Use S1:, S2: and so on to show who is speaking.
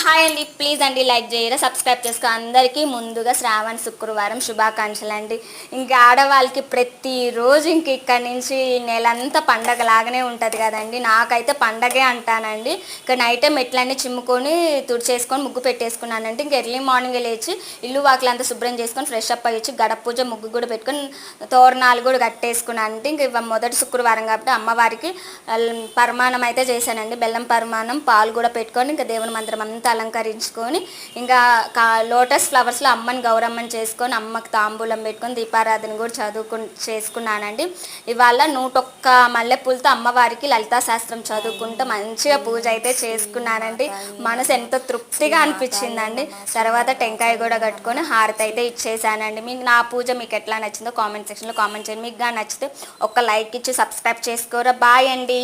S1: Hi అండి, please అండి like చేయరా, సబ్స్క్రైబ్ చేసుకో. అందరికీ ముందుగా శ్రావణ శుక్రవారం శుభాకాంక్షలు అండి. ఇంకా ఆడవాళ్ళకి ప్రతిరోజు ఇంక ఇక్కడి నుంచి నెలంతా పండగ లాగానే ఉంటుంది కదండి. నాకైతే పండగే అంటానండి. ఇక నైట్ టైం ఎట్లన్నీ చిమ్ముకొని తుడిచేసుకొని ముగ్గు పెట్టేసుకున్నానంటే ఇంక ఎర్లీ మార్నింగ్ లేచి ఇల్లు వాకిలంతా శుభ్రం చేసుకొని ఫ్రెష్ అప్ అయ్యి గడప పూజ ముగ్గు కూడా పెట్టుకొని తోరణాలు కూడా కట్టేసుకున్నాను. అంటే ఇంక మొదటి శుక్రవారం కాబట్టి అమ్మవారికి పరమాణం అయితే చేశానండి. బెల్లం పరమాణం పాలు కూడా పెట్టుకొని ఇంకా దేవుని మంత్రం అంతా అలంకరించుకొని ఇంకా లోటస్ ఫ్లవర్స్లో అమ్మని గౌరమ్మని చేసుకొని అమ్మకి తాంబూలం పెట్టుకొని దీపారాధన కూడా చేసుకున్నానండి. ఇవాళ 101 మల్లెపూలతో అమ్మవారికి లలితా శాస్త్రం చదువుకుంటూ మంచిగా పూజ అయితే చేసుకున్నానండి. మనసు ఎంతో తృప్తిగా అనిపించిందండి. తర్వాత టెంకాయ కూడా కట్టుకొని హారతి అయితే ఇచ్చేసానండి. మీకు నా పూజ మీకు ఎట్లా నచ్చిందో కామెంట్ సెక్షన్లో కామెంట్ చేయండి. మీకు నచ్చితే ఒక లైక్ ఇచ్చి సబ్స్క్రైబ్ చేసుకోరా. బాయ్ అండి.